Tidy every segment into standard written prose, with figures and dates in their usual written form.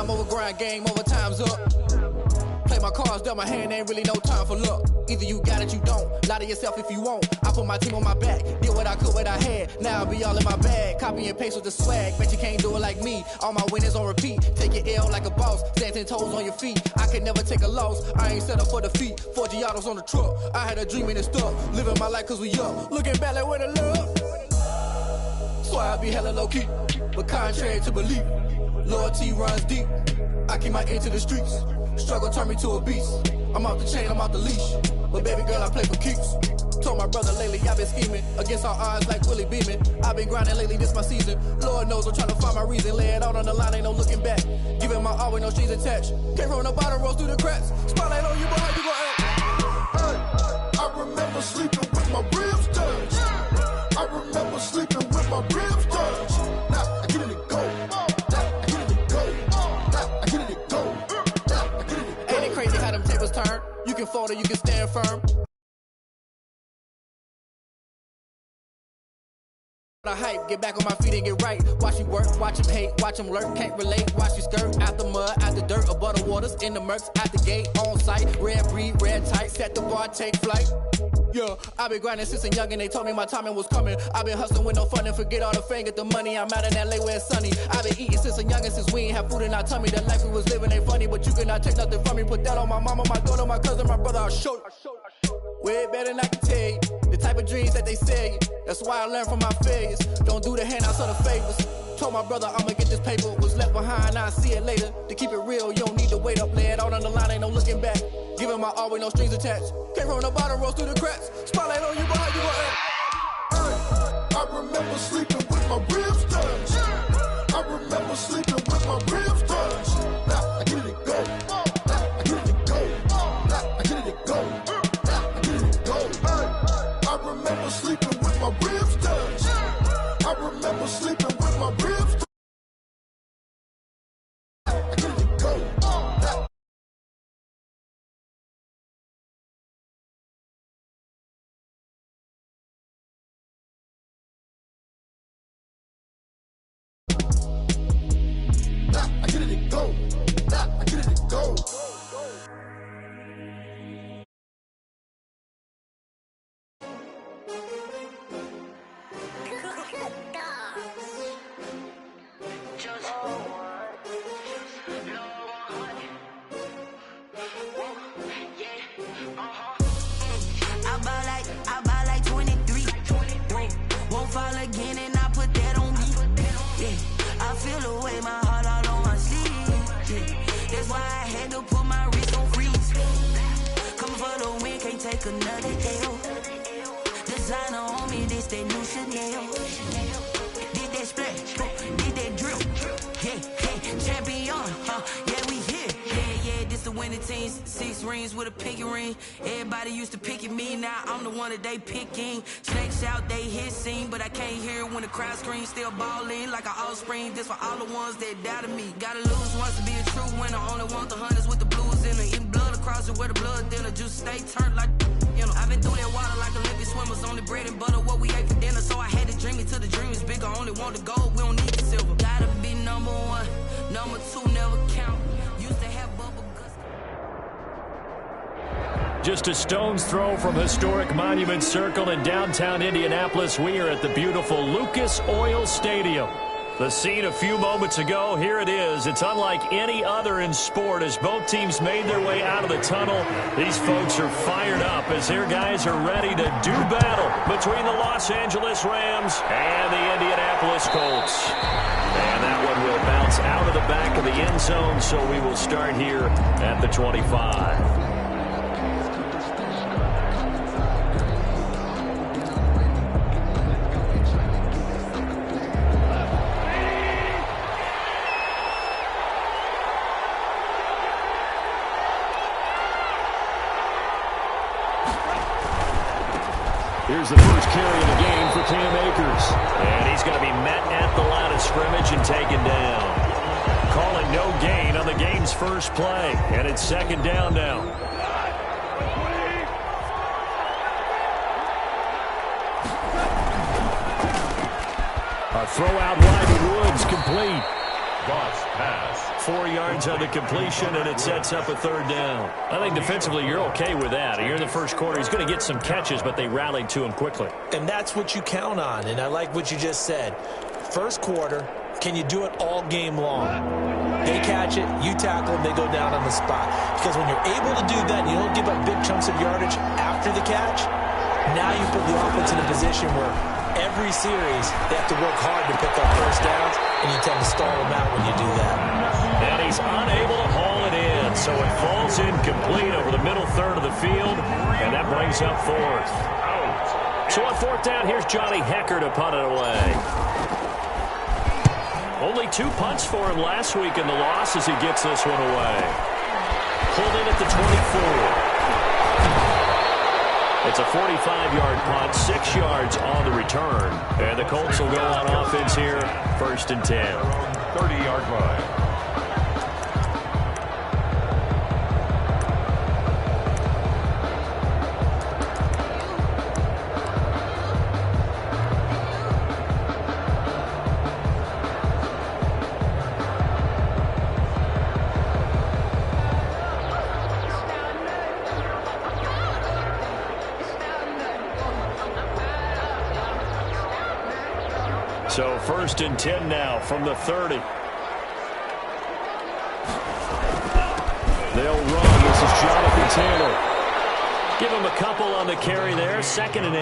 time over grind, game over, time's up. Play my cards, dealt my hand, ain't really no time for luck. Either you got it, you don't. Lie to yourself if you won't. I put my team on my back, did what I could, what I had. Now I'll be all in my bag, copy and paste with the swag. Bet you can't do it like me. All my winners on repeat. Take your L like a boss, stand 10 toes on your feet. I can never take a loss, I ain't set up for defeat. 4 Giottos on the truck, I had a dream and it stuck. Living my life cause we up, looking back like where the love. So I be hella low key, but contrary to belief, loyalty runs deep. I keep my ear to the streets. Struggle turned me to a beast. I'm off the chain, I'm off the leash. But baby girl, I play for keeps. Told my brother lately, I've been scheming against all odds like Willie Beeman. I've been grinding lately, this my season. Lord knows I'm trying to find my reason. Lay it out on the line, ain't no looking back. Giving my all with no strings attached. Came from the bottom, rose through the cracks. Spotlight on you, but how you gon' act? Hey, I remember sleeping with my ribs touched. I remember sleeping with my ribs touched. Now I get it to go. Now I get it to go. Now I get it to go. Now I get it to go. Ain't it crazy how them tables turn? You can fold or you can stand firm. I hype, get back on my feet and get right. Watch you work, watch him hate, watch him lurk, can't relate. Watch you skirt, out the mud, out the dirt, above the waters, in the murks, out the gate, on site. Red breed, red tight, set the bar, take flight. Yeah, I been grinding since a young and they told me my timing was coming. I been hustling with no fun and forget all the fame, get the money. I'm out in LA where it's sunny. I been eating since a young and since we ain't have food in our tummy. The life we was living ain't funny, but you cannot take nothing from me. Put that on my mama, my daughter, my cousin, my brother, I'll show you. Way better than I can tell you. The type of dreams that they sell you. That's why I learned from my failures. Don't do the handouts or the favors. Told my brother I'ma get this paper. Was left behind, I'll see it later. To keep it real, you don't need to wait up. Lay it out on the line, ain't no looking back. Giving my all with no strings attached. Came from the bottom, rose through the cracks. Spotlight on you, but how you gon' act? Hey, I remember sleeping with my ribs touched. I remember sleeping with my ribs touched. Now I get it to go. Now I get it to go. Now I get it to go. Now I get it to go. Hey, I remember sleeping with my ribs touched. I remember sleeping with my ribs touched. Now I get it to go. Now I get it to go. Now I get it to go. I buy like 23. Won't fall again and I put that on me. Yeah, I feel the way, my heart all on my sleeve. Yeah, that's why I had to put my wrist on freeze. Coming for the win, can't take another L. Designer on me, this that new Chanel. Did that splash, did that drill. Yeah, champion, yeah, we here. Yeah, this the winning team. 6 rings with a pinky ring. Everybody used to pick at me, now I'm the one that they picking. Snakes out, they hit scene, but I can't hear it when the crowd screams. Still balling like an offspring. This for all the ones that doubted me. Gotta lose once to be a true winner. Only want the hunters with the blues in it. Eating blood across it where the blood dinner. Juice stay turned like, you know. I've been through that water like Olympic swimmers. Only bread and butter, what we ate for dinner. So I had to dream it till the dream is bigger. Only want the gold, we don't need the silver. Gotta be number 1, number 2 never count. Used to have bubble guts. Just a stone's throw from historic Monument Circle in downtown Indianapolis. We are at the beautiful Lucas Oil Stadium. The scene a few moments ago, here it is. It's unlike any other in sport as both teams made their way out of the tunnel. These folks are fired up as their guys are ready to do battle between the Los Angeles Rams and the Indianapolis Colts. And that one will bounce out of the back of the end zone, so we will start here at the 25. Here's the first carry of the game for Cam Akers. And he's going to be met at the line of scrimmage and taken down. Calling no gain on the game's first play. And it's second down now. A throw out wide to Woods, complete. pass. 4 yards on the completion, and it sets up a third down. I think defensively you're okay with that. Here in the first quarter, he's going to get some catches, but they rallied to him quickly. And that's what you count on, and I like what you just said. First quarter, can you do it all game long? They catch it, you tackle them, they go down on the spot. Because when you're able to do that and you don't give up big chunks of yardage after the catch, now you put the offense in a position where every series they have to work hard to pick up first downs, and you tend to stall them out when you do that. And he's unable to haul it in, so it falls incomplete over the middle third of the field, and that brings up fourth. So on fourth down, here's Johnny Hecker to punt it away. Only 2 punts for him last week in the loss as he gets this one away. Pulled in at the 24. It's a 45-yard punt, 6 yards on the return. And the Colts will go on offense here, 1st and 10. 30-yard line. So 1st and 10 now from the 30. They'll run. This is Jonathan Taylor. Give him a couple on the carry there. 2nd and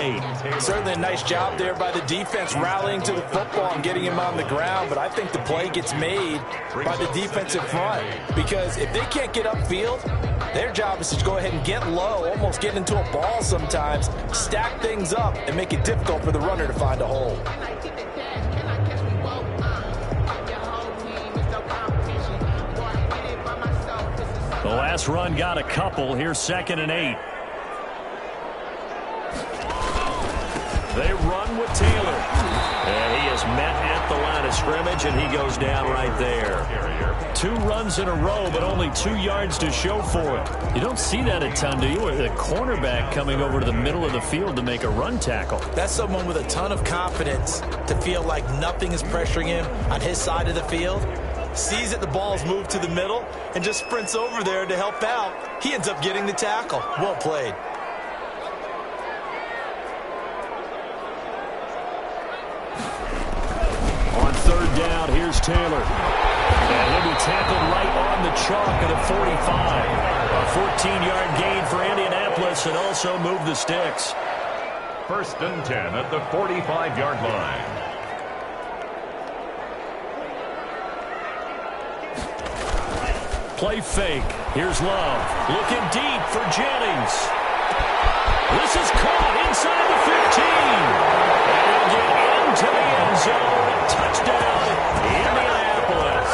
8. Certainly a nice job there by the defense rallying to the football and getting him on the ground. But I think the play gets made by the defensive front. Because if they can't get upfield, their job is to go ahead and get low, almost get into a ball sometimes, stack things up, and make it difficult for the runner to find a hole. The last run got a couple. Here's 2nd and 8. They run with Taylor. And he is met at the line of scrimmage, and he goes down right there. 2 runs in a row, but only 2 yards to show for it. You don't see that a ton, do you? With a cornerback coming over to the middle of the field to make a run tackle. That's someone with a ton of confidence to feel like nothing is pressuring him on his side of the field. Sees that the ball's moved to the middle and just sprints over there to help out. He ends up getting the tackle. Well played. On 3rd down, here's Taylor. And he'll be tackled right on the chalk at the 45. A 14-yard gain for Indianapolis and also move the sticks. 1st and 10 at the 45-yard line. Play fake. Here's Love. Looking deep for Jennings. This is caught inside the 15. And get into the end zone. Touchdown, Indianapolis.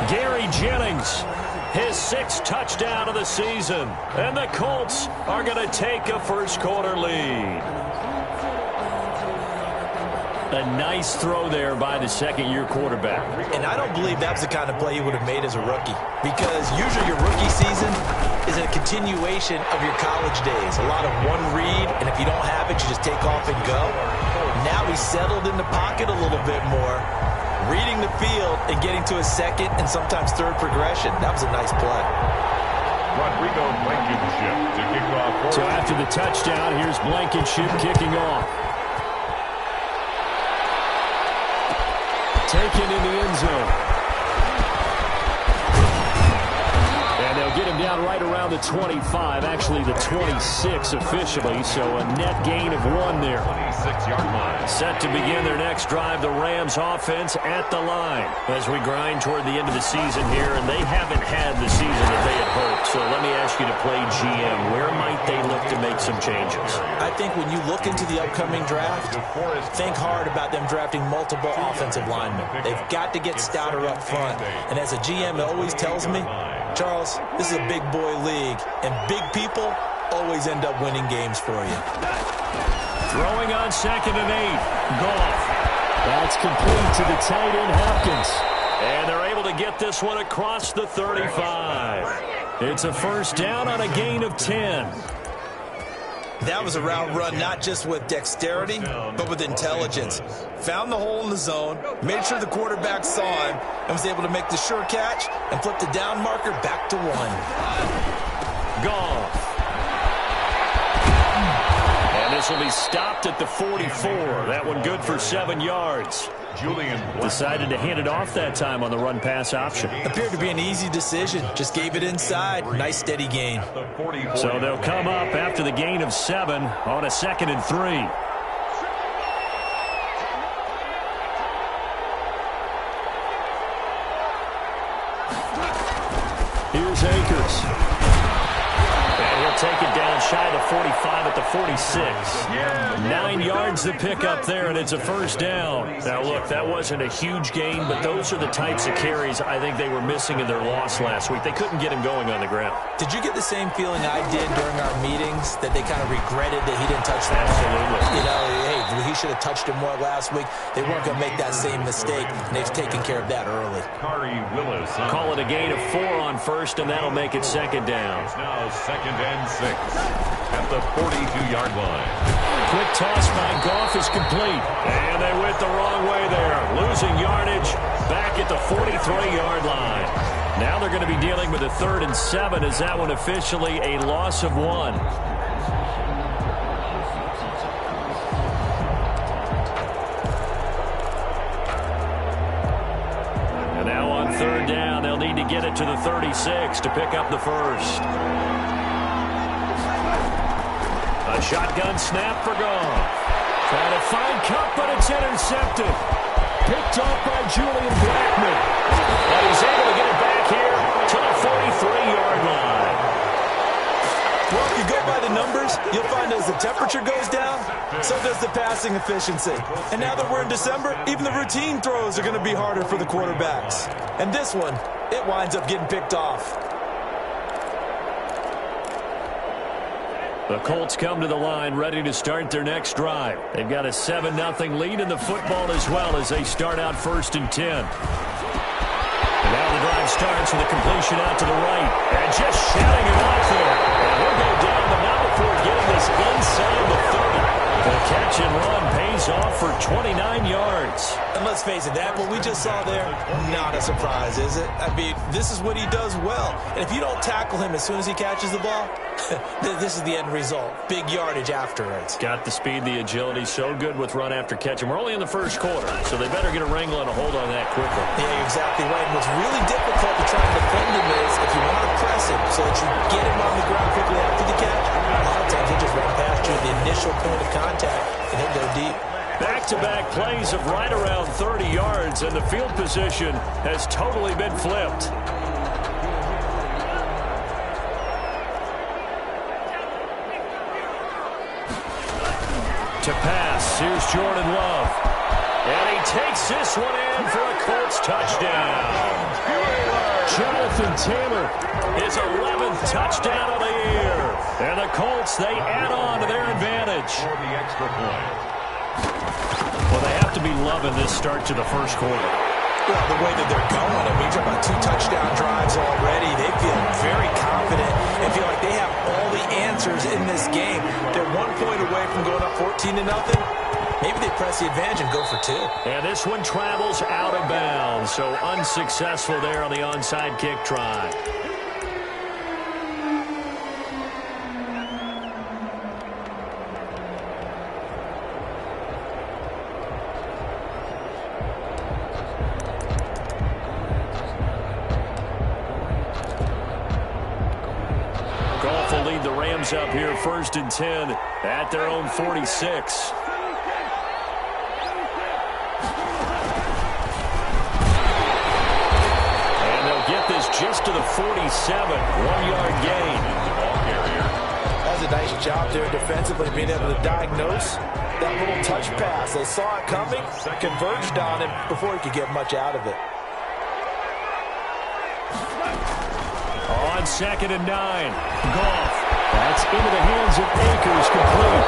Gary Jennings, his 6th touchdown of the season. And the Colts are going to take a first quarter lead. A nice throw there by the 2nd-year quarterback. And I don't believe that was the kind of play he would have made as a rookie. Because usually your rookie season is a continuation of your college days. A lot of one read, and if you don't have it, you just take off and go. Now he's settled in the pocket a little bit more, reading the field and getting to his 2nd and sometimes 3rd progression. That was a nice play. Rodrigo Blankenship to kick off. So after the touchdown, here's Blankenship kicking off. Taken in the end zone. And they'll get him down right around the 25, actually the 26 officially, so a net gain of 1 there. 26-yard line. Set to begin their next drive, the Rams offense at the line as we grind toward the end of the season here, and they haven't had the season that they had hoped. So let me ask you to play GM. Where might they look to make some changes? I think when you look into the upcoming draft, think hard about them drafting multiple offensive linemen. They've got to get stouter up front. And as a GM, it always tells me, Charles, this is a big boy league, and big people always end up winning games for you. Throwing on 2nd and 8. Goff. That's complete to the tight end, Hopkins. And they're able to get this one across the 35. It's a first down on a gain of 10. That was a route run not just with dexterity, but with intelligence. Found the hole in the zone, made sure the quarterback saw him, and was able to make the sure catch and flip the down marker back to 1. Goff. And this will be stopped at the 44. That one good for 7 yards. Decided to hand it off that time on the run-pass option. Appeared to be an easy decision. Just gave it inside. Nice, steady gain. So they'll come up after the gain of 7 on a 2nd and 3. Here's Akers. And he'll take it down shy of the 45 at the 46. 9 yards to pick up there, and it's a first down. Now, look, that wasn't a huge gain, but those are the types of carries I think they were missing in their loss last week. They couldn't get him going on the ground. Did you get the same feeling I did during our meetings, that they kind of regretted that he didn't touch the ball? Absolutely. You know, hey, he should have touched him more last week. They weren't going to make that same mistake, and they've taken care of that early. Call it a gain of 4 on first, and that'll make it 2nd down. Now 2nd and 6 at the 42-yard line. Quick toss by Goff is complete. And they went the wrong way there. Losing yardage back at the 43-yard line. Now they're going to be dealing with a 3rd and 7. Is that one officially a loss of 1? And now on 3rd down, they'll need to get it to the 36 to pick up the first. A shotgun snap for Goff. Trying to find Cup, but it's intercepted. Picked off by Julian Blackman. And he's able to get it back here to the 43-yard line. Well, if you go by the numbers, you'll find as the temperature goes down, so does the passing efficiency. And now that we're in December, even the routine throws are going to be harder for the quarterbacks. And this one, it winds up getting picked off. The Colts come to the line ready to start their next drive. They've got a 7-0 lead in the football as well as they start out 1st and 10. And now the drive starts with a completion out to the right. And just shouting him off there. And he'll go down, but not before getting this inside the 30. The catch and run pays off for 29 yards. And let's face it, that what we just saw there, not a surprise, is it? I mean, this is what he does well. And if you don't tackle him as soon as he catches the ball, this is the end result. Big yardage afterwards. Got the speed, the agility, so good with run after catch. And we're only in the 1st quarter, so they better get a wrangle and a hold on that quickly. Yeah, you're exactly right. And what's really difficult to try and defend him is if you want to press him so that you get him on the ground quickly after the catch, a lot of times he'll just run past you at the initial point of contact, and he'll go deep. Back-to-back plays of right around 30 yards, and the field position has totally been flipped. To pass, here's Jordan Love. And he takes this one in for a Colts touchdown. Jonathan Taylor, his 11th touchdown of the year. And the Colts, they add on to their advantage. For the extra point. Well, they have to be loving this start to the 1st quarter. Well, the way that they're going, I mean, you're talking about 2 touchdown drives already. They feel very confident and feel like they have all the answers in this game. They're 1 point away from going up 14-0. Maybe they press the advantage and go for 2. And this one travels out of bounds, so unsuccessful there on the onside kick try. Goff will lead the Rams up here 1st and 10 at their own 46. Just to the 47, 1-yard gain. That's a nice job there defensively, being able to diagnose that little touch pass. They saw it coming, converged on him before he could get much out of it. On 2nd and 9, Goff. That's into the hands of Akers, complete.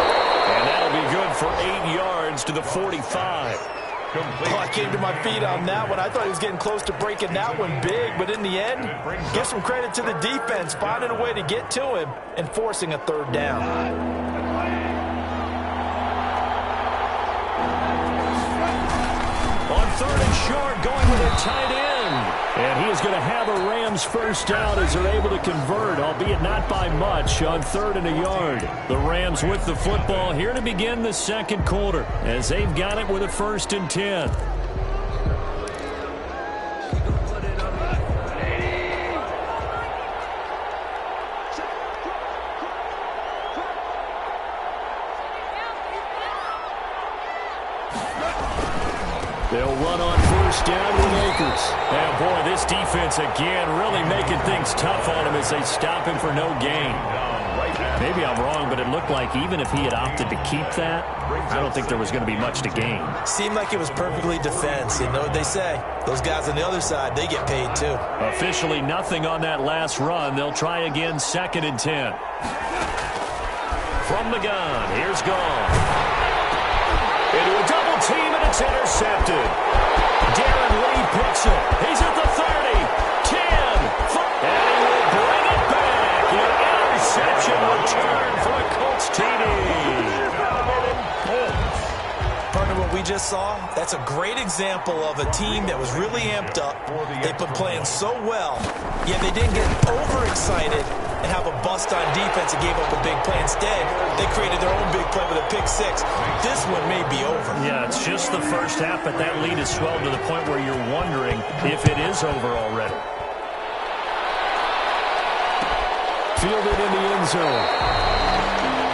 And that'll be good for 8 yards to the 45. Oh, I came to my feet on that one. I thought he was getting close to breaking that one big, but in the end, give some credit to the defense, finding a way to get to him and forcing a 3rd down. short, going with their tight end. And he is going to have a Rams first down as they're able to convert, albeit not by much, on 3rd and a yard. The Rams with the football here to begin the second quarter as they've got it with a 1st and 10. They'll run on 1st down with Akers. And boy, this defense again really making things tough on him as they stop him for no gain. Maybe I'm wrong, but it looked like even if he had opted to keep that, I don't think there was going to be much to gain. Seemed like it was perfectly defense. You know what they say? Those guys on the other side, they get paid too. Officially nothing on that last run. They'll try again 2nd and 10. From the gun, here's Gone. Into a double team, and it's intercepted. Darren Lee picks it. He's at the 30, 10, 5, and he will bring it back. An interception return for a Colts TD. Partner, what we just saw, that's a great example of a team that was really amped up. They've been playing so well, yet they didn't get overexcited and have a bust on defense and gave up a big play. Instead, they created their own big play with a pick six. This one may be over. Yeah, it's just the first half, but that lead has swelled to the point where you're wondering if it is over already. Fielded in the end zone.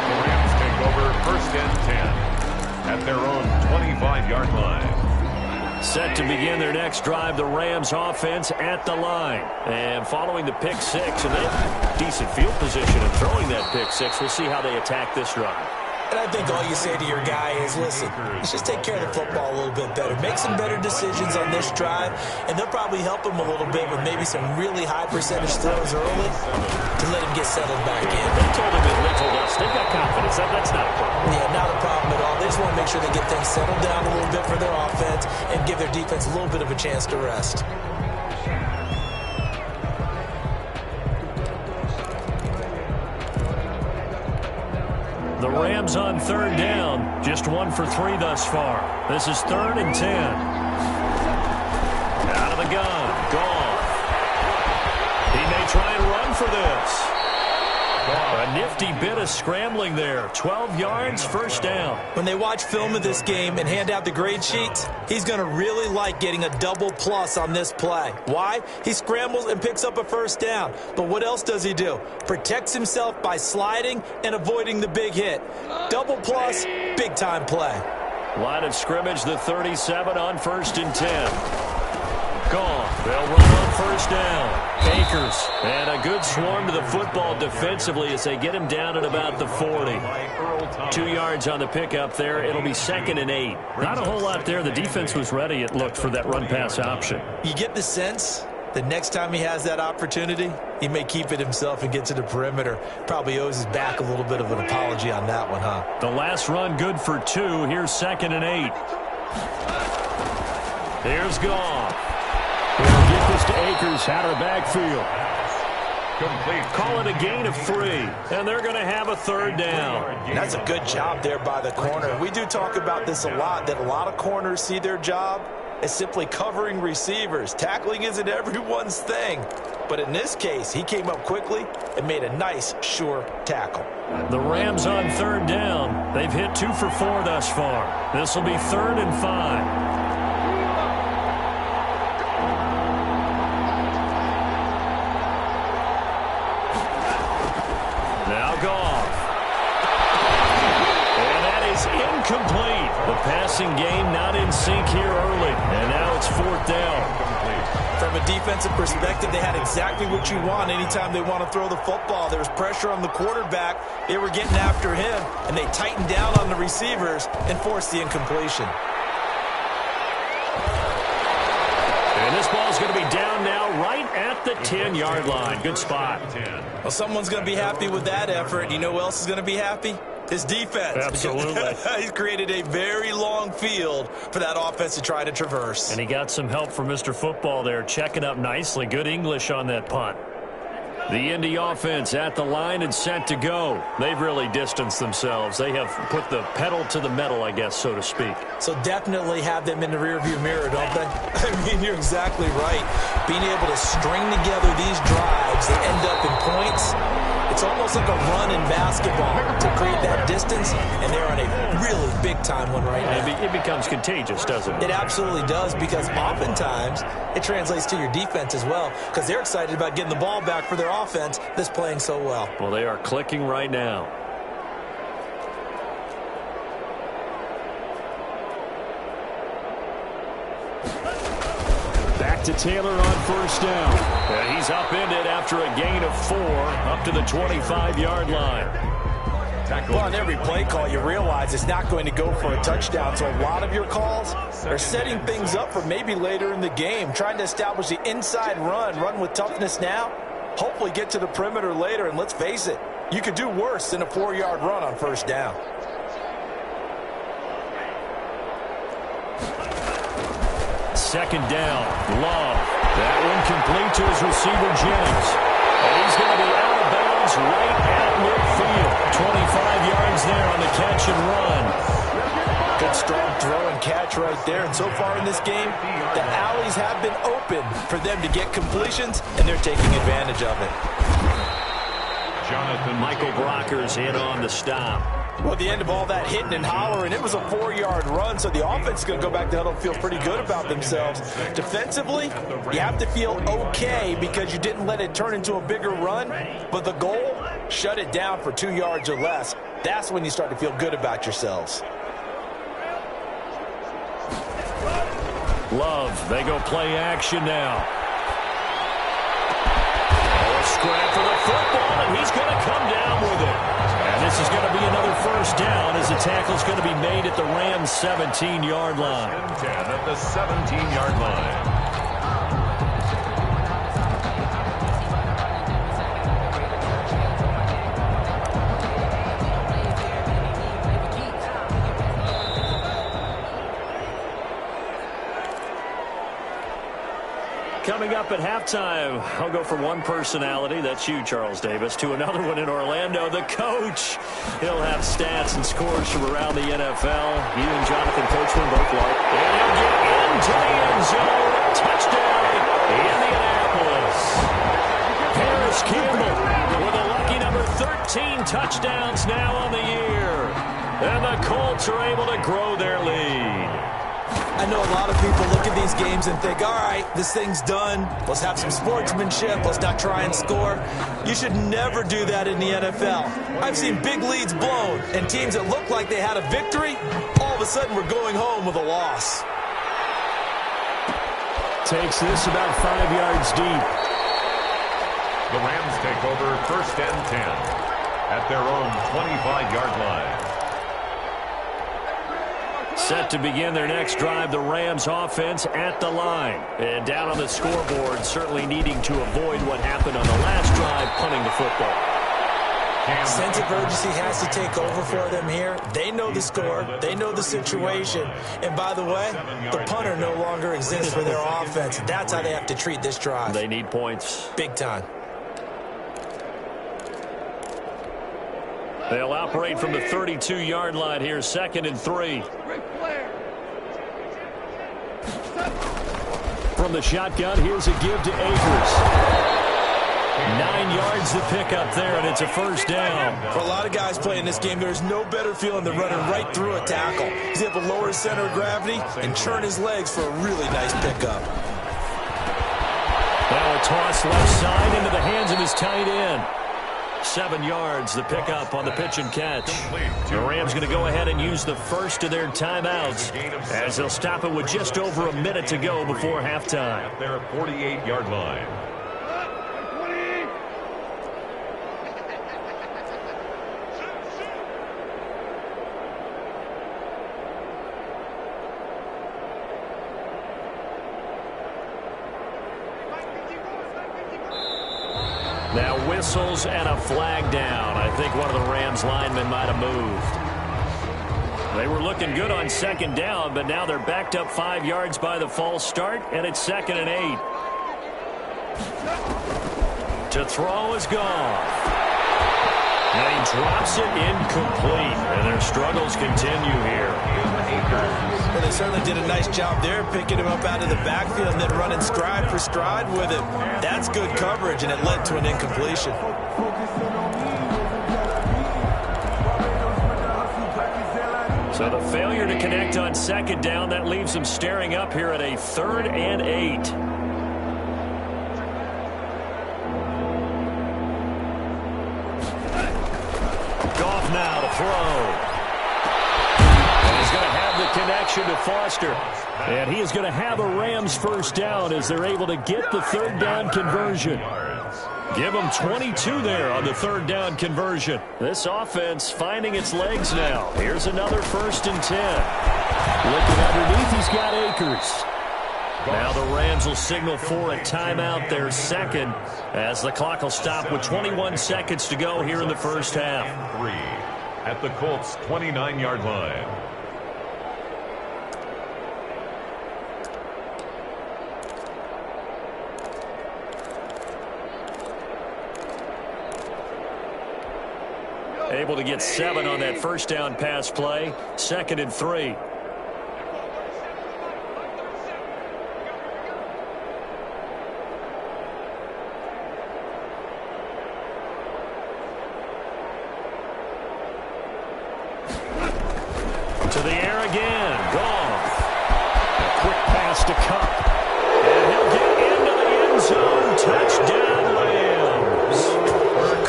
The Rams take over 1st and 10 at their own 25-yard line. Set to begin their next drive, the Rams offense at the line. And following the pick six, and they have decent field position in throwing that pick six. We'll see how they attack this drive. And I think all you say to your guy is, listen, let's just take care of the football a little bit better. Make some better decisions on this drive, and they'll probably help him a little bit with maybe some really high percentage throws early to let him get settled back in. They told him they told us they've got confidence. That's not a problem. Yeah, not a problem at all. They just want to make sure they get things settled down a little bit for their offense and give their defense a little bit of a chance to rest. The Rams on 3rd down, just 1 for 3 thus far. This is 3rd and 10. Out of the gun, Gone. He may try and run for this. A nifty bit of scrambling there. 12 yards, 1st down. When they watch film of this game and hand out the grade sheets, he's going to really like getting a double plus on this play. Why? He scrambles and picks up a 1st down. But what else does he do? Protects himself by sliding and avoiding the big hit. Double plus, big time play. Line of scrimmage, the 37 on 1st and 10. Gone. They'll run on 1st down. Akers. And a good swarm to the football defensively as they get him down at about the 40. 2 yards on the pickup there. It'll be 2nd and 8. Not a whole lot there. The defense was ready, it looked, for that run-pass option. You get the sense the next time he has that opportunity, he may keep it himself and get to the perimeter. Probably owes his back a little bit of an apology on that one, huh? The last run good for 2. Here's 2nd and 8. Here's Gone. He'll get this to Akers out of the backfield. Complete. Call it a gain of 3, and they're going to have a 3rd down. That's a good job there by the corner. We do talk about this a lot, that a lot of corners see their job as simply covering receivers. Tackling isn't everyone's thing. But in this case, he came up quickly and made a nice, sure tackle. The Rams on 3rd down. They've hit 2 for 4 thus far. This will be 3rd and 5. Incomplete. The passing game not in sync here early. And now it's 4th down. From a defensive perspective, they had exactly what you want anytime they want to throw the football. There was pressure on the quarterback. They were getting after him, and they tightened down on the receivers and forced the incompletion. And this ball's going to be down now right at the 10-yard line. Good spot. Well, someone's going to be happy with that effort. You know who else is going to be happy? His defense. Absolutely. He's created a very long field for that offense to try to traverse. And he got some help from Mr. Football there, checking up nicely. Good English on that punt. The Indy offense at the line and set to go. They've really distanced themselves. They have put the pedal to the metal, I guess, so to speak. So definitely have them in the rearview mirror, don't they? I mean, you're exactly right. Being able to string together these drives that end up in points, it's almost like a run in basketball to create that distance, and they're on a really big-time one right now. It becomes contagious, doesn't it? It absolutely does, because oftentimes it translates to your defense as well, because they're excited about getting the ball back for their offense that's playing so well. Well, they are clicking right now. Back to Taylor on first down. And he's upended after a gain of 4 up to the 25-yard line. Well, on every play call, you realize it's not going to go for a touchdown. So a lot of your calls are setting things up for maybe later in the game, trying to establish the inside run with toughness now, hopefully get to the perimeter later. And let's face it, you could do worse than a 4-yard run on first down. Second down, Love. That one complete to his receiver, Jennings. And he's going to be out of bounds right at midfield. 25 yards there on the catch and run. Good strong throw and catch right there. And so far in this game, the alleys have been open for them to get completions, and they're taking advantage of it. Jonathan Michael Brockers in on the stop. Well, at the end of all that hitting and hollering, it was a 4-yard run, so the offense is going to go back to huddle and feel pretty good about themselves. Defensively, you have to feel okay because you didn't let it turn into a bigger run, but the goal, shut it down for 2 yards or less. That's when you start to feel good about yourselves. Love, they go play action now. Oh, a scrap for the football, and he's going to come down with it. And this is going to be another first down as the tackle's going to be made at the Rams' 17-yard line. 10 at the 17-yard line. Coming up at halftime, I'll go from one personality, that's you, Charles Davis, to another one in Orlando, the coach. He'll have stats and scores from around the NFL. You and Jonathan Coachman both like. And he'll get into the end zone. Touchdown, Indianapolis. Harris Campbell with a lucky number 13 touchdowns now on the year. And the Colts are able to grow their lead. I know a lot of people look at these games and think, all right, this thing's done. Let's have some sportsmanship. Let's not try and score. You should never do that in the NFL. I've seen big leads blown, and teams that look like they had a victory, all of a sudden we're going home with a loss. Takes this about 5 yards deep. The Rams take over first and 10 at their own 25-yard line. Set to begin their next drive, the Rams offense at the line. And down on the scoreboard, certainly needing to avoid what happened on the last drive, punting the football. Sense of urgency has to take over for them here. They know the score. They know the situation. And by the way, the punter no longer exists for their offense. That's how they have to treat this drive. They need points. Big time. They'll operate from the 32-yard line here, 2nd and 3. From the shotgun, here's a give to Akers. 9 yards to pick up there, and it's a first down. For a lot of guys playing this game, there's no better feeling than running right through a tackle. He's able to lower his center of gravity and churn his legs for a really nice pickup. Now a toss left side into the hands of his tight end. 7 yards, the pickup on the pitch and catch. The Rams going to go ahead and use the first of their timeouts as they'll stop it with just over a minute to go before halftime. At their 48-yard line. Now whistles and a flag down. I think one of the Rams linemen might have moved. They were looking good on second down, but now they're backed up 5 yards by the false start, and it's 2nd and 8. to throw is gone. And he drops it incomplete, and their struggles continue here. Well, they certainly did a nice job there, picking him up out of the backfield and then running stride for stride with him. That's good coverage, and it led to an incompletion. So the failure to connect on second down, that leaves them staring up here at a 3rd and 8. Now to throw. And he's going to have the connection to Foster. And he is going to have a Rams first down as they're able to get the 3rd down conversion. Give them 22 there on the 3rd down conversion. This offense finding its legs now. Here's another 1st and 10. Looking underneath, he's got Akers. Now the Rams will signal for a timeout, their second, as the clock will stop with 21 seconds to go here in the first half. 3 at the Colts' 29-yard line. Able to get 7 on that first down pass play. 2nd and 3. To the air again. Goff. A quick pass to Cup. And he'll get into the end zone. Touchdown, Rams.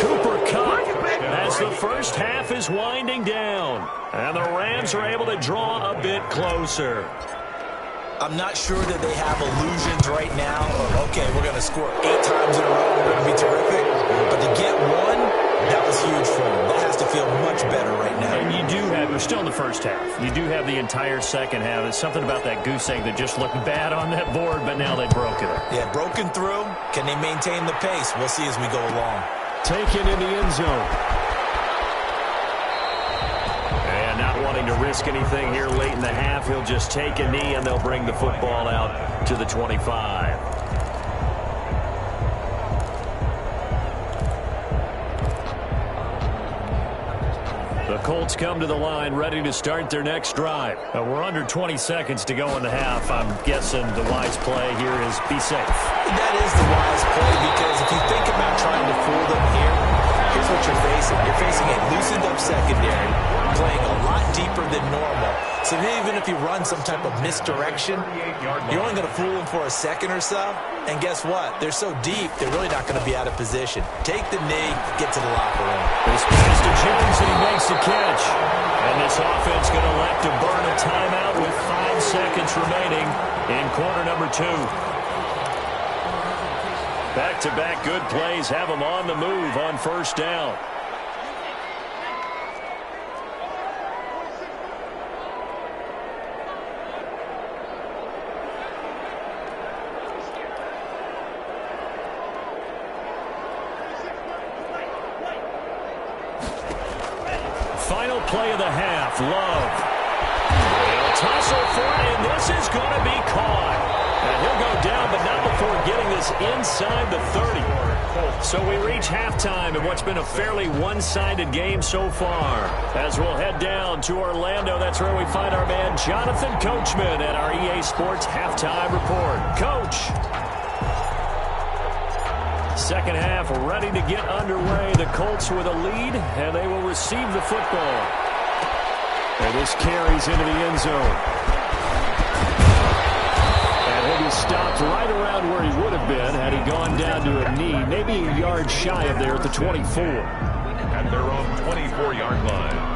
Cooper Cup as the first half is winding down. And the Rams are able to draw a bit closer. I'm not sure that they have illusions right now of, okay, we're going to score 8 times in a row, we're going to be terrific. But to get one, that was huge for them. That has to feel much better right now. And you do have, we're still in the first half. You do have the entire second half. There's something about that goose egg that just looked bad on that board, but now they broke it. Yeah, broken through. Can they maintain the pace? We'll see as we go along. Taken in the end zone. And not wanting to risk anything here late in the half, he'll just take a knee and they'll bring the football out to the 25. The Colts come to the line ready to start their next drive. We're under 20 seconds to go in the half. I'm guessing the wise play here is be safe. That is the wise play, because if you think about trying to fool them here, here's what you're facing. You're facing a loosened up secondary, playing a lot deeper than normal. So even if you run some type of misdirection, you're only going to fool them for a second or so. And guess what? They're so deep, they're really not going to be out of position. Take the knee, get to the locker room. This pass to Jones, and he makes the catch. And this offense going to elect to burn a timeout with 5 seconds remaining in quarter number 2. Back-to-back good plays have them on the move on first down. Final play of the half, Love. They'll tussle for it, and this is going to be caught. And he'll go down, but not before getting this inside the 30. So we reach halftime in what's been a fairly one-sided game so far. As we'll head down to Orlando, that's where we find our man Jonathan Coachman at our EA Sports Halftime Report. Coach. Second half ready to get underway. The Colts with a lead, and they will receive the football. And this carries into the end zone. And he'll be stopped right around where he would have been had he gone down to a knee, maybe a yard shy of there at the 24. At their own 24-yard line.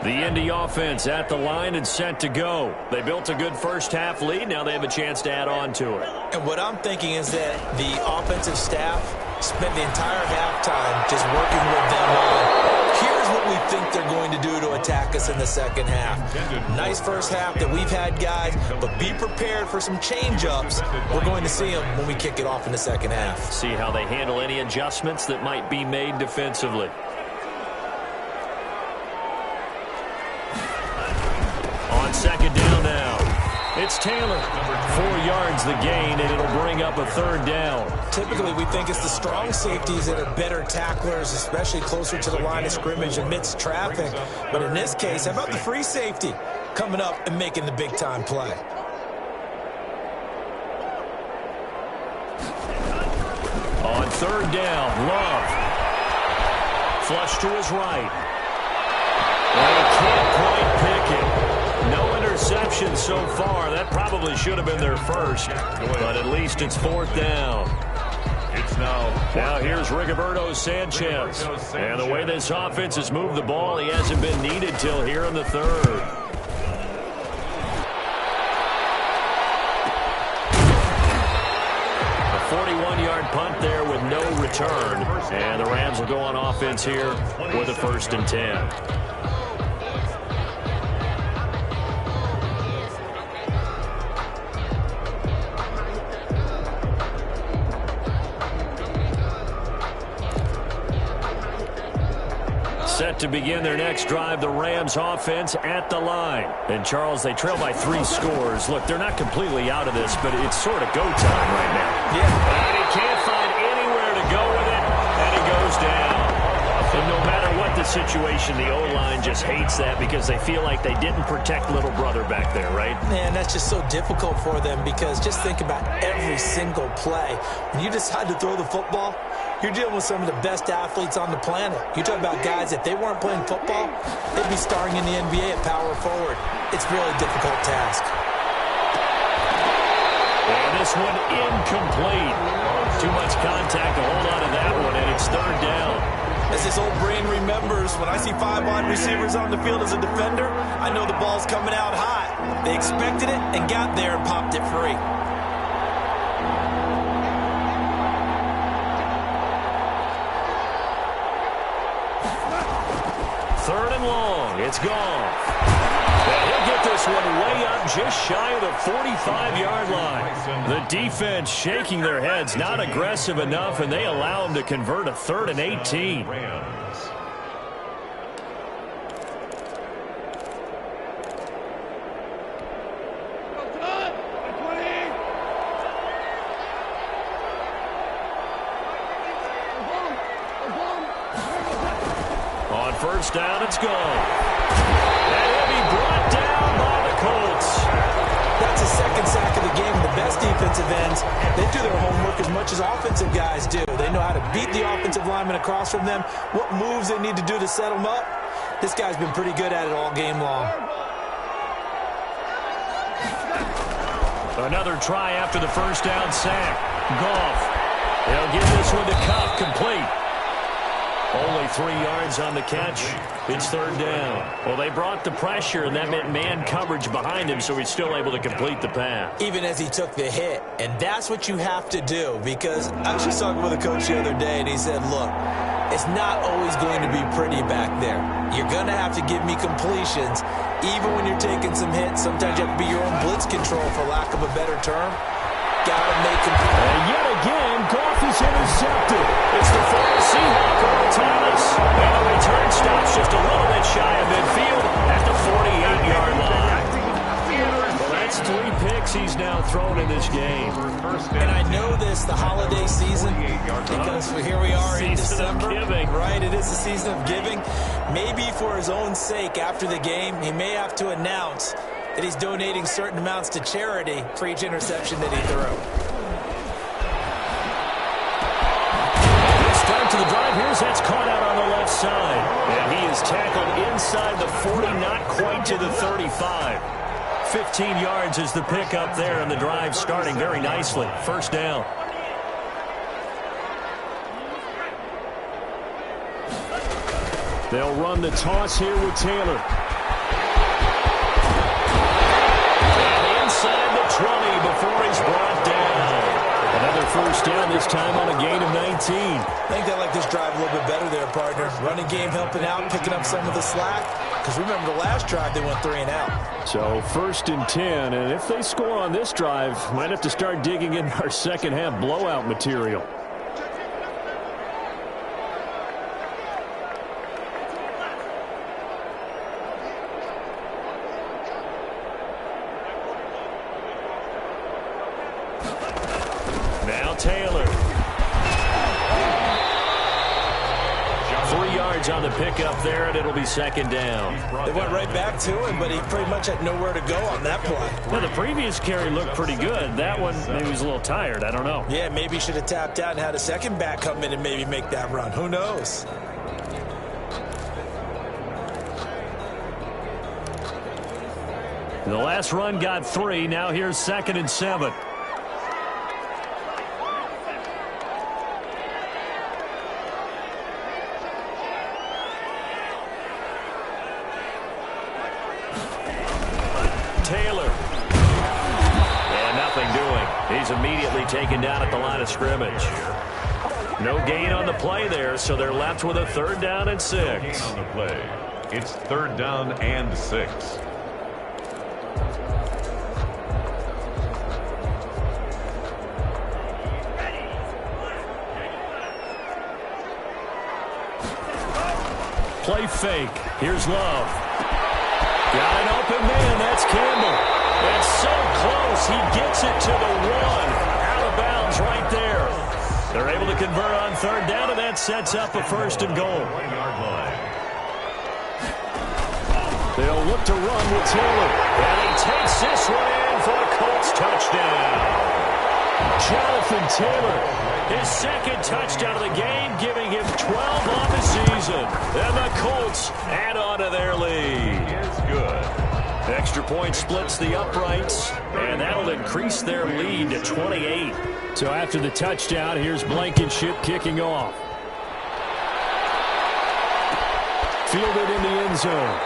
The Indy offense at the line and set to go. They built a good first half lead. Now they have a chance to add on to it. And what I'm thinking is that the offensive staff spent the entire halftime just working with them on, here's what we think they're going to do to attack us in the second half. Nice first half that we've had, guys, but be prepared for some change-ups. We're going to see them when we kick it off in the second half. See how they handle any adjustments that might be made defensively. On second down now, It's Taylor. 4 yards the gain, and it'll bring up a third down. Typically, we think it's the strong safeties that are better tacklers, especially closer to the line of scrimmage amidst traffic. But in this case, how about the free safety coming up and making the big-time play? On third down, Love. Flush to his right. And he can't quite pick it. No interception so far. That probably should have been their first. But at least it's fourth down. It's now here's Rigoberto Sanchez. And the way this offense has moved the ball, he hasn't been needed till here in the third. A 41-yard punt there with no return. And the Rams will go on offense here with a 1st and 10. Set to begin their next drive, the Rams offense at the line. And, Charles, they trail by 3 scores. Look, they're not completely out of this, but it's sort of go time right now. Yeah. And he can't find anywhere to go with it, and he goes down. And no matter what the situation, the O-line just hates that because they feel like they didn't protect little brother back there, right? Man, that's just so difficult for them because just think about every single play. When you decide to throw the football, you're dealing with some of the best athletes on the planet. You talk about guys, if they weren't playing football, they'd be starring in the NBA at power forward. It's a really difficult task. And this one incomplete. Too much contact to hold on to that one, and it's third down. As this old brain remembers, when I see 5 wide receivers on the field as a defender, I know the ball's coming out hot. They expected it and got there and popped it free. Third and long. It's gone. And he'll get this one way up just shy of the 45-yard line. The defense shaking their heads, not aggressive enough, and they allow him to convert a 3rd and 18. On first down, it's gone. And he'll be brought down by the Colts. That's the 2nd sack of the game. The best defensive ends, they do their homework as much as offensive guys do. They know how to beat the offensive lineman across from them, what moves they need to do to set them up. This guy's been pretty good at it all game long. Another try after the first down sack. Goff. They'll give this one to Cup, complete. Only 3 yards on the catch. It's third down. Well, they brought the pressure, and that meant man coverage behind him, so he's still able to complete the pass. Even as he took the hit. And that's what you have to do, because I was just talking with a coach the other day, and he said, look, it's not always going to be pretty back there. You're going to have to give me completions. Even when you're taking some hits, sometimes you have to be your own blitz control, for lack of a better term. Gotta make completions. And yet again, Goff is intercepted. It's the former Seahawk, Earl Thomas. And the return stops just a little bit shy of midfield at the 48-yard line. Well, that's 3 picks he's now thrown in this game. And I know this, the holiday season, because here we are in December. Right, it is the season of giving. Maybe for his own sake, after the game, he may have to announce that he's donating certain amounts to charity for each interception that he threw. Start to the drive. Here's that's caught out on the left side. And he is tackled inside the 40, not quite to the 35. 15 yards is the pickup there, and the drive starting very nicely. First down. They'll run the toss here with Taylor. Inside the 20 before he's brought down. Another first down, this time on a gain of 19. I think they like this drive a little bit better there, partner. Running game helping out, picking up some of the slack. Because remember, the last drive, they went 3 and out. So 1st and 10, and if they score on this drive, might have to start digging in our second half blowout material. Now Taylor. 3 yards on the pickup there, and it'll be second down. They went right back to him, but he pretty much had nowhere to go on that play. Well, the previous carry looked pretty good. That one, maybe he was a little tired. I don't know. Yeah, maybe he should have tapped out and had a second back come in and maybe make that run. Who knows? The last run got 3. Now here's 2nd and 7. Taylor. And nothing doing. He's immediately taken down at the line of scrimmage. No gain on the play there, so they're left with a 3rd down and 6. On the play. It's 3rd down and 6. Play fake. Here's Love. Got an open man. That's Campbell. That's so close. He gets it to the 1. Out of bounds right there. They're able to convert on 3rd down, and that sets up a 1st and goal. 1-yard line. They'll look to run with Taylor. And he takes this one in for a Colts touchdown. Jonathan Taylor, his 2nd touchdown of the game, giving him 12 on the season. And the Colts add on to their lead. It's good. Extra point splits the uprights, and that'll increase their lead to 28. So after the touchdown, here's Blankenship kicking off. Fielded in the end zone.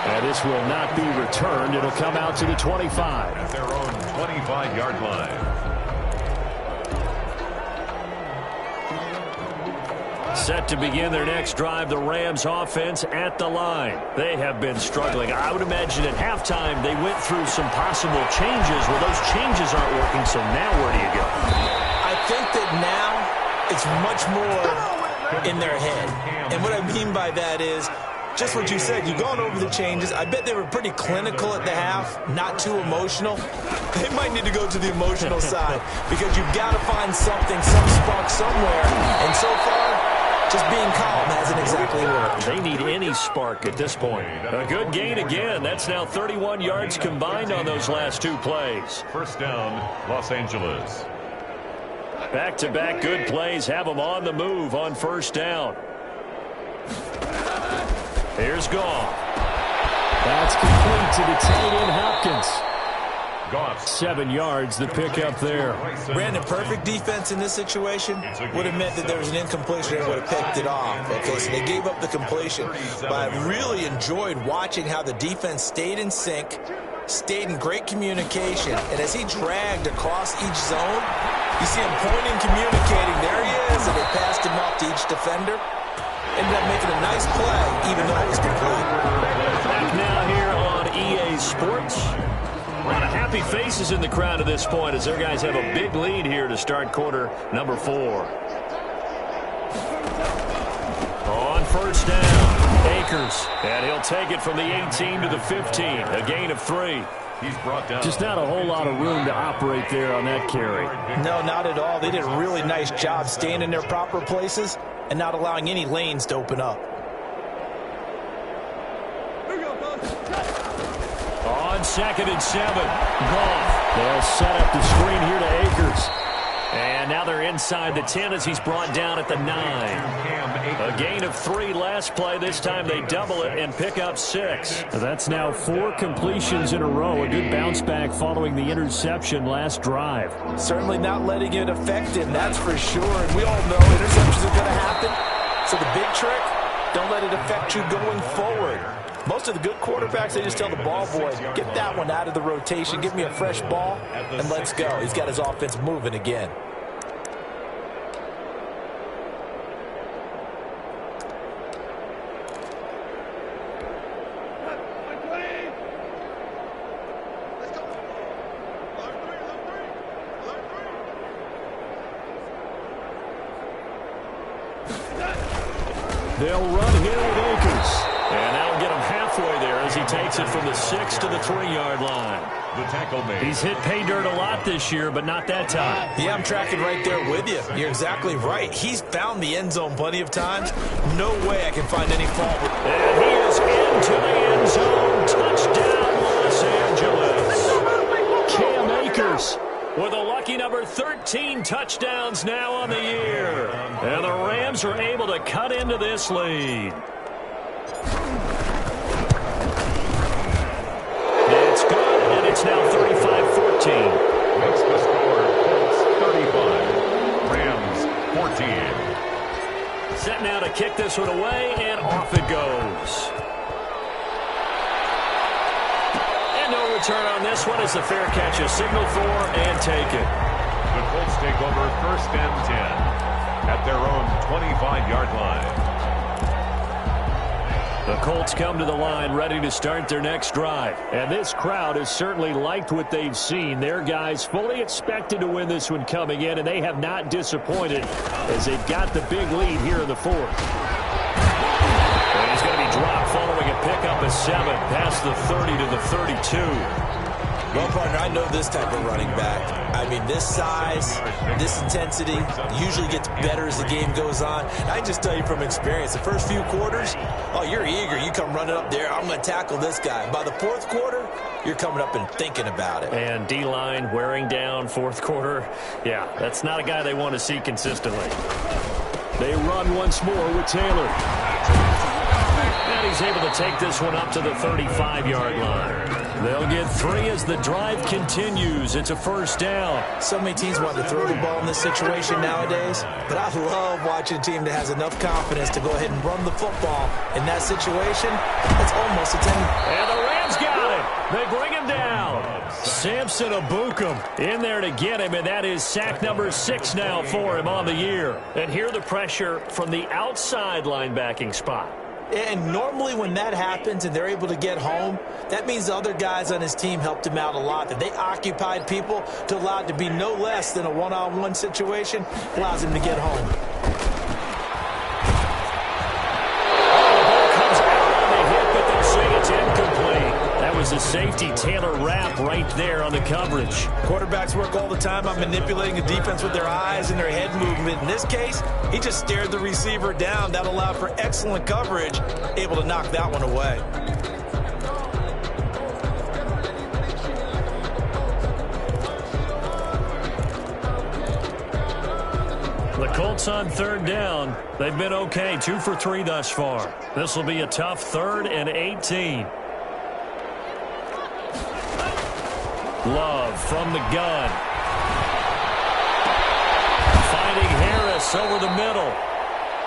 And this will not be returned. It'll come out to the 25. At their own 25-yard line. Set to begin their next drive, the Rams offense at the line. They have been struggling. I would imagine at halftime they went through some possible changes. Well, those changes aren't working, so now where do you go? I think that now it's much more in their head. And what I mean by that is just what you said. You've gone over the changes. I bet they were pretty clinical at the half, not too emotional. They might need to go to the emotional side because you've got to find something, some spark somewhere. And so far, just being calm hasn't exactly worked. They need any spark at this point. A good gain again. That's now 31 yards combined on those last 2 plays. 1st down, Los Angeles. Back-to-back good plays have them on the move on 1st down. Here's Goff. That's complete to the tight end Hopkins. Goff. 7 yards, the pickup there. Brandon, perfect defense in this situation would have meant that there was an incompletion and would have picked it off. Okay, so they gave up the completion. But I really enjoyed watching how the defense stayed in sync, stayed in great communication. And as he dragged across each zone, you see him pointing, communicating. There he is, and they passed him off to each defender. Ended up making a nice play, even though it was complete. Back now here on EA Sports. A lot of happy faces in the crowd at this point as their guys have a big lead here to start quarter number 4. On 1st down, Akers. And he'll take it from the 18 to the 15. A gain of 3. He's brought down. Just not a whole lot of room to operate there on that carry. No, not at all. They did a really nice job staying in their proper places and not allowing any lanes to open up. On 2nd and 7, Goff. They'll set up the screen here to Akers. And now they're inside the 10 as he's brought down at the 9. A gain of 3 last play. This time they double it and pick up 6. That's now 4 completions in a row. A good bounce back following the interception last drive. Certainly not letting it affect him, that's for sure. And we all know interceptions are going to happen. So the big trick, don't let it affect you going forward. Most of the good quarterbacks, they just tell the ball boy, get that one out of the rotation, give me a fresh ball, and let's go. He's got his offense moving again. They'll run here with Akers. And that'll get him halfway there as he takes it from the 6 to the 3-yard line. The tackle made. He's hit pay dirt a lot this year, but not that time. Yeah, I'm tracking right there with you. You're exactly right. He's found the end zone plenty of times. No way I can find any fault with. And he is into the end zone. Touchdown, Los Angeles. Cam Akers with a lucky number 13 touchdowns now on the year. And the Rams are able to cut into this lead. It's good, and it's now 35-14. Makes the score. Colts 35. Rams 14. Set now to kick this one away, and off it goes. And no return on this one as the fair catch is signaled for and taken. The Colts take over 1st and 10 at their own 25-yard line. The Colts come to the line ready to start their next drive. And this crowd has certainly liked what they've seen. Their guys fully expected to win this one coming in, and they have not disappointed as they've got the big lead here in the 4th. And he's going to be dropped following a pickup of 7 past the 30 to the 32. Well, partner, I know this type of running back. I mean, this size, this intensity usually gets better as the game goes on. And I can just tell you from experience, the first few quarters, oh, you're eager. You come running up there, I'm going to tackle this guy. By the 4th quarter, you're coming up and thinking about it. And D-line wearing down 4th quarter. Yeah, that's not a guy they want to see consistently. They run once more with Taylor. And he's able to take this one up to the 35-yard line. They'll get 3 as the drive continues. It's a 1st down. So many teams want to throw the ball in this situation nowadays, but I love watching a team that has enough confidence to go ahead and run the football. In that situation, it's almost a 10. And the Rams got it. They bring him down. Samson Abukum in there to get him, and that is sack number 6 now for him on the year. And here the pressure from the outside linebacking spot. And normally when that happens and they're able to get home, that means the other guys on his team helped him out a lot. That they occupied people to allow it to be no less than a one-on-one situation, allows him to get home. Comes out on the hit, but they'll say it's incomplete. That was a safety Taylor Rapp right there on the coverage. Quarterbacks work all the time on manipulating the defense with their eyes and their head movement. In this case, he just stared the receiver down. That allowed for excellent coverage, able to knock that one away. The Colts on 3rd down. They've been okay, 2 for 3 thus far. This will be a tough 3rd and 18. Love from the gun. Finding Harris over the middle.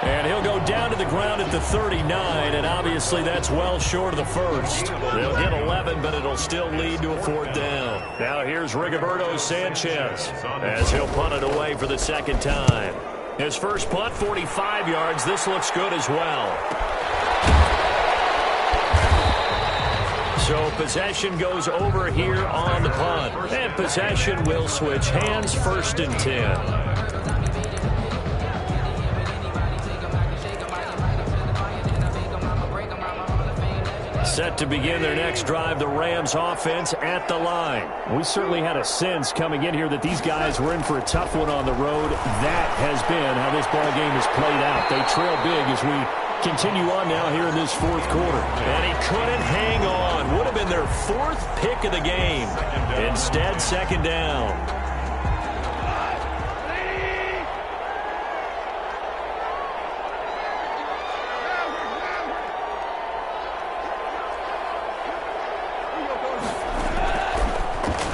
And he'll go down to the ground at the 39, and obviously that's well short of the 1st. They'll get 11, but it'll still lead to a 4th down. Now here's Rigoberto Sanchez as he'll punt it away for the 2nd time. His first punt, 45 yards. This looks good as well. So possession goes over here on the punt. And possession will switch hands, 1st and 10. Set to begin their next drive, the Rams offense at the line. We certainly had a sense coming in here that these guys were in for a tough one on the road. That has been how this ball game has played out. They trail big as we continue on now here in this 4th quarter. And he couldn't hang on. Would have been their 4th pick of the game. Instead, 2nd down.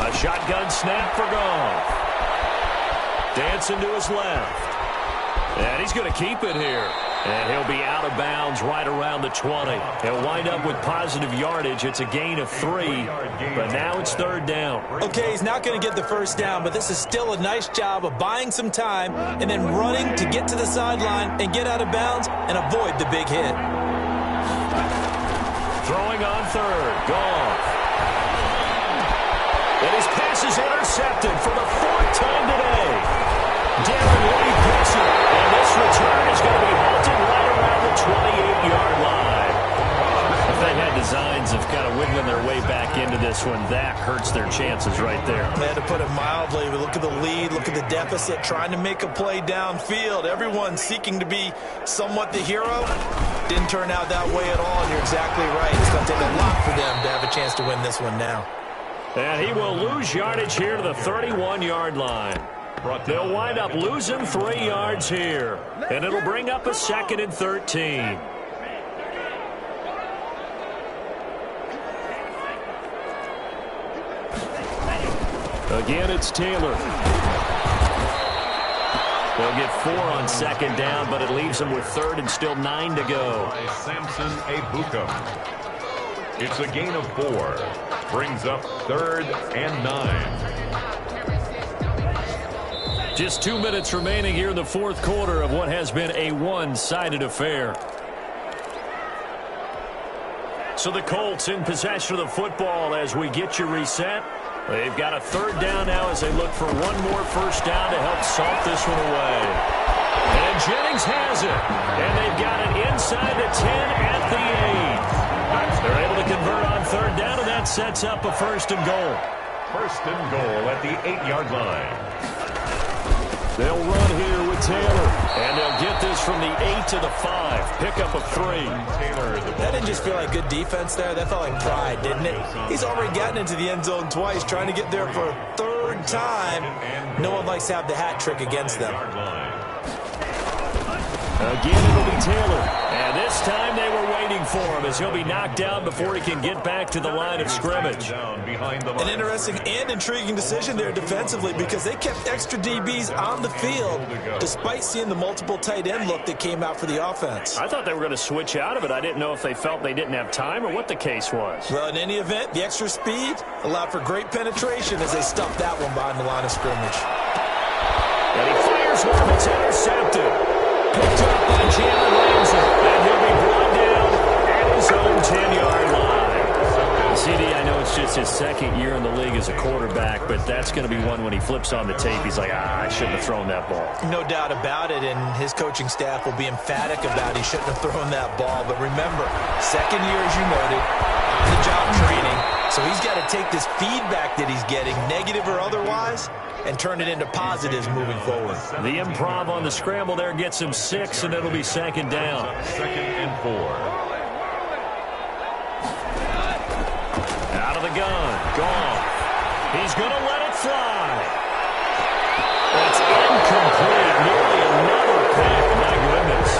A shotgun snap for Goff. Dancing to his left. And he's going to keep it here. And he'll be out of bounds right around the 20. He'll wind up with positive yardage. It's a gain of 3, but now it's 3rd down. Okay, he's not going to get the 1st down, but this is still a nice job of buying some time and then running to get to the sideline and get out of bounds and avoid the big hit. Throwing on 3rd. Goff. And his pass is intercepted for the 4th time today. Darren Lee picks it, and this return is going to be halted right around the 28-yard line. had designs of kind of wiggling their way back into this one. That hurts their chances right there. Man, to put it mildly, look at the lead, look at the deficit, trying to make a play downfield. Everyone seeking to be somewhat the hero. Didn't turn out that way at all, and you're exactly right. It's going to take a lot for them to have a chance to win this one now. And he will lose yardage here to the 31-yard line. They'll wind up losing 3 yards here. And it'll bring up a 2nd and 13. Again, it's Taylor. They'll get 4 on 2nd down, but it leaves them with 3rd and still 9 to go. Samson Ebuka. It's a gain of 4. Brings up 3rd and 9. Just 2 minutes remaining here in the 4th quarter of what has been a one-sided affair. So the Colts in possession of the football as we get you reset. They've got a 3rd down now as they look for one more first down to help salt this one away. And Jennings has it. And they've got it inside the 10 at the 8. They're able to convert on 3rd down, and that sets up a 1st and goal. 1st and goal at the 8-yard line. They'll run here with Taylor, and they'll get this from the 8 to the 5. Pick up a 3. That didn't just feel like good defense there. That felt like pride, didn't it? He's already gotten into the end zone twice, trying to get there for a 3rd time. No one likes to have the hat trick against them. Again, it'll be Taylor. And this time they were waiting for him as he'll be knocked down before he can get back to the line of scrimmage. An interesting and intriguing decision there defensively because they kept extra DBs on the field despite seeing the multiple tight end look that came out for the offense. I thought they were going to switch out of it. I didn't know if they felt they didn't have time or what the case was. Well, in any event, the extra speed allowed for great penetration as they stuffed that one behind the line of scrimmage. And he fires one. It's intercepted. Picked up by Jalen Ramsey. And he'll be brought down at his own 10-yard line. CD, I know it's just his 2nd year in the league as a quarterback, but that's going to be one when he flips on the tape. He's like, I shouldn't have thrown that ball. No doubt about it, and his coaching staff will be emphatic about he shouldn't have thrown that ball. But remember, 2nd year, as you noted, on-the-job training. So he's got to take this feedback that he's getting, negative or otherwise, and turn it into positives moving forward. The improv on the scramble there gets him 6, and it'll be 2nd down. 2nd and 4. Out of the gun. Gone. He's going to let it fly. That's incomplete. Nearly another pick. My goodness.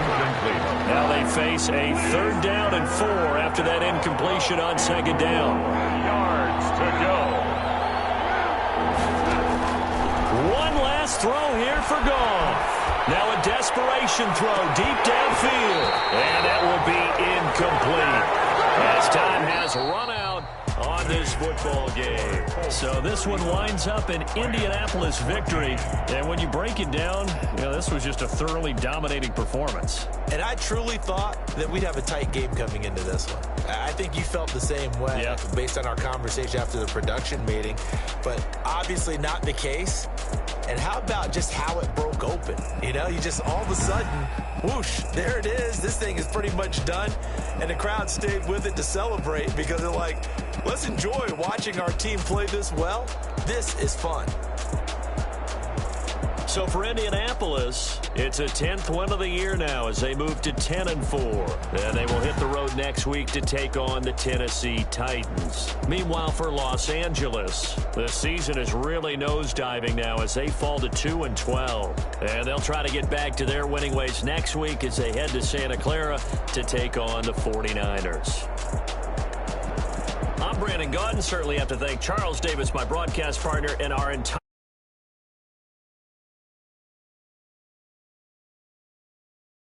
Incomplete. Now they face a 3rd down and 4 after that incompletion on 2nd down. Yards to go. One last throw here for Goff. Now a desperation throw deep downfield. And that will be incomplete. As time has run out on this football game. So this one winds up an Indianapolis victory. And when you break it down, you know, this was just a thoroughly dominating performance. And I truly thought that we'd have a tight game coming into this one. I think you felt the same way based on our conversation after the production meeting. But obviously not the case. And how about just how it broke open? You know, you just all of a sudden, whoosh, there it is. This thing is pretty much done. And the crowd stayed with it to celebrate because they're like, let's enjoy watching our team play this well. This is fun. So for Indianapolis, it's a 10th win of the year now as they move to 10 and 4. And they will hit the road next week to take on the Tennessee Titans. Meanwhile, for Los Angeles, the season is really nosediving now as they fall to 2 and 12. And they'll try to get back to their winning ways next week as they head to Santa Clara to take on the 49ers. I'm Brandon Gaudin. Certainly have to thank Charles Davis, my broadcast partner, and our entire